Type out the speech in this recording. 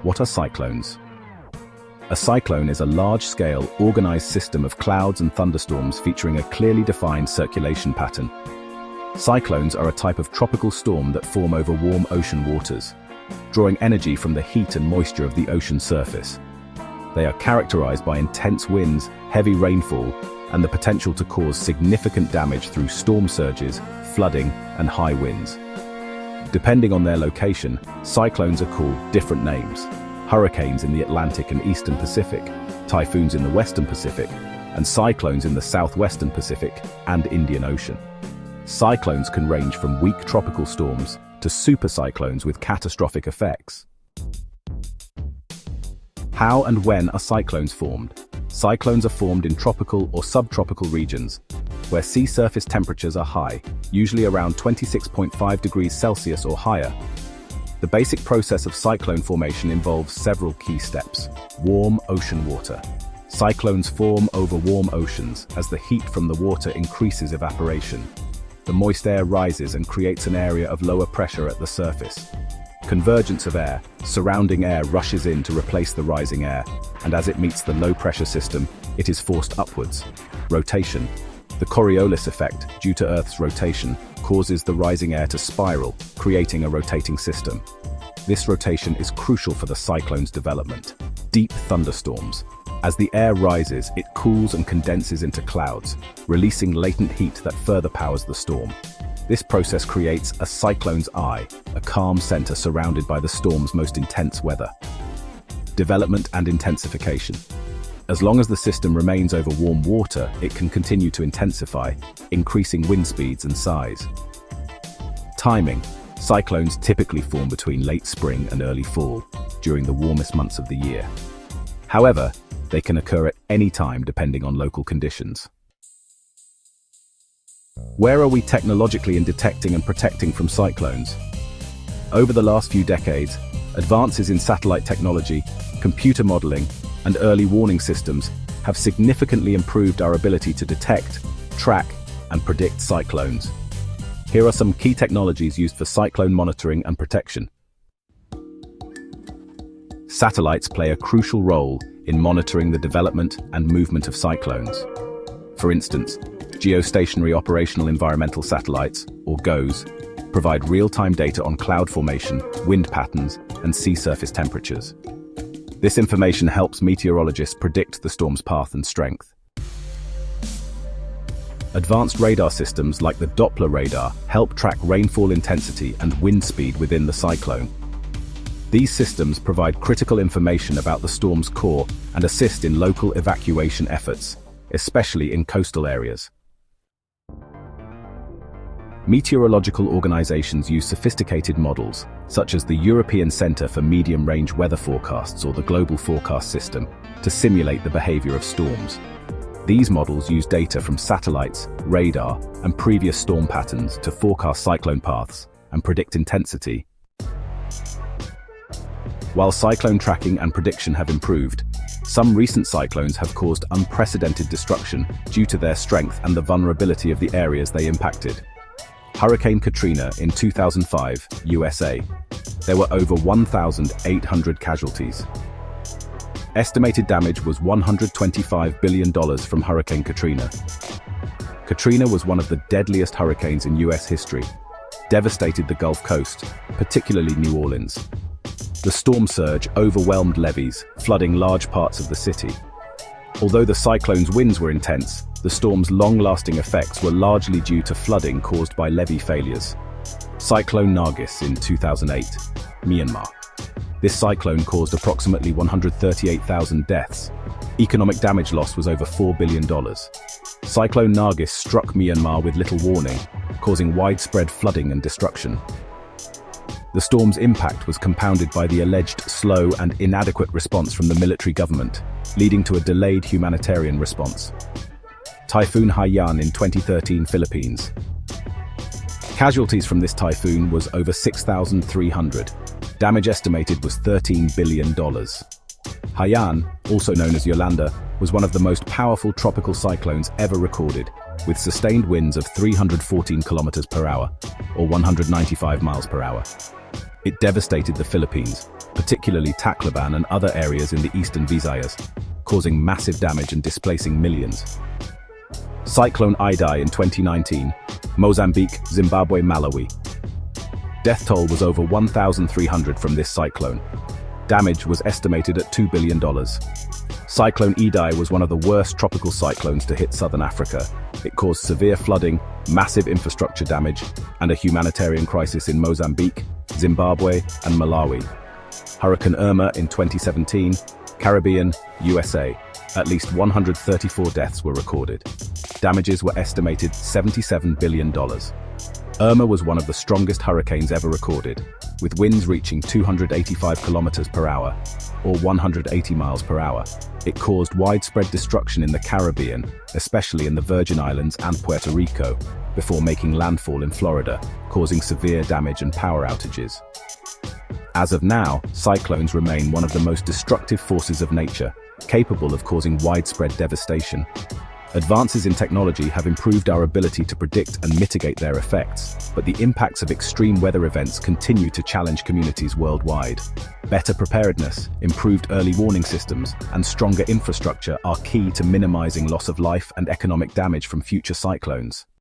What are cyclones? A cyclone is a large-scale, organized system of clouds and thunderstorms featuring a clearly defined circulation pattern. Cyclones are a type of tropical storm that form over warm ocean waters, drawing energy from the heat and moisture of the ocean surface. They are characterized by intense winds, heavy rainfall, and the potential to cause significant damage through storm surges, flooding, and high winds. Depending on their location, cyclones are called different names: hurricanes in the Atlantic and Eastern Pacific, typhoons in the Western Pacific, and cyclones in the Southwestern Pacific and Indian Ocean. Cyclones can range from weak tropical storms to supercyclones with catastrophic effects. How and when are cyclones formed? Cyclones are formed in tropical or subtropical regions, where sea surface temperatures are high, usually around 26.5 degrees Celsius or higher. The basic process of cyclone formation involves several key steps. Warm ocean water. Cyclones form over warm oceans as the heat from the water increases evaporation. The moist air rises and creates an area of lower pressure at the surface. Convergence of air. Surrounding air rushes in to replace the rising air, and as it meets the low-pressure system, it is forced upwards. Rotation. The Coriolis effect, due to Earth's rotation, causes the rising air to spiral, creating a rotating system. This rotation is crucial for the cyclone's development. Deep thunderstorms. As the air rises, it cools and condenses into clouds, releasing latent heat that further powers the storm. This process creates a cyclone's eye, a calm center surrounded by the storm's most intense weather. Development and intensification. As long as the system remains over warm water, it can continue to intensify, increasing wind speeds and size. Timing. Cyclones typically form between late spring and early fall, during the warmest months of the year. However, they can occur at any time depending on local conditions. Where are we technologically in detecting and protecting from cyclones? Over the last few decades, advances in satellite technology, computer modeling, and early warning systems have significantly improved our ability to detect, track, and predict cyclones. Here are some key technologies used for cyclone monitoring and protection. Satellites play a crucial role in monitoring the development and movement of cyclones. For instance, geostationary operational environmental satellites, or GOES, provide real-time data on cloud formation, wind patterns, and sea surface temperatures. This information helps meteorologists predict the storm's path and strength. Advanced radar systems like the Doppler radar help track rainfall intensity and wind speed within the cyclone. These systems provide critical information about the storm's core and assist in local evacuation efforts, especially in coastal areas. Meteorological organizations use sophisticated models, such as the European Centre for Medium-Range Weather Forecasts or the Global Forecast System, to simulate the behavior of storms. These models use data from satellites, radar, and previous storm patterns to forecast cyclone paths and predict intensity. While cyclone tracking and prediction have improved, some recent cyclones have caused unprecedented destruction due to their strength and the vulnerability of the areas they impacted. Hurricane Katrina in 2005, USA. There were over 1,800 casualties. Estimated damage was $125 billion from Hurricane Katrina. Katrina was one of the deadliest hurricanes in US history, devastated the Gulf Coast, particularly New Orleans. The storm surge overwhelmed levees, flooding large parts of the city. Although the cyclone's winds were intense, the storm's long-lasting effects were largely due to flooding caused by levee failures. Cyclone Nargis in 2008, Myanmar. This cyclone caused approximately 138,000 deaths. Economic damage loss was over $4 billion. Cyclone Nargis struck Myanmar with little warning, causing widespread flooding and destruction. The storm's impact was compounded by the alleged slow and inadequate response from the military government, leading to a delayed humanitarian response. Typhoon Haiyan in 2013, Philippines. Casualties from this typhoon was over 6,300. Damage estimated was $13 billion. Haiyan, also known as Yolanda, was one of the most powerful tropical cyclones ever recorded, with sustained winds of 314 kilometers per hour, or 195 miles per hour. It devastated the Philippines, particularly Tacloban and other areas in the eastern Visayas, causing massive damage and displacing millions. Cyclone Idai in 2019, Mozambique, Zimbabwe, Malawi. Death toll was over 1,300 from this cyclone. Damage was estimated at $2 billion. Cyclone Idai was one of the worst tropical cyclones to hit southern Africa. It caused severe flooding, massive infrastructure damage, and a humanitarian crisis in Mozambique, Zimbabwe, and Malawi. Hurricane Irma in 2017, Caribbean, USA. At least 134 deaths were recorded. Damages were estimated $77 billion. Irma was one of the strongest hurricanes ever recorded, with winds reaching 285 kilometers per hour, or 180 miles per hour. It caused widespread destruction in the Caribbean, especially in the Virgin Islands and Puerto Rico, before making landfall in Florida, causing severe damage and power outages. As of now, cyclones remain one of the most destructive forces of nature, capable of causing widespread devastation. Advances in technology have improved our ability to predict and mitigate their effects, but the impacts of extreme weather events continue to challenge communities worldwide. Better preparedness, improved early warning systems, and stronger infrastructure are key to minimizing loss of life and economic damage from future cyclones.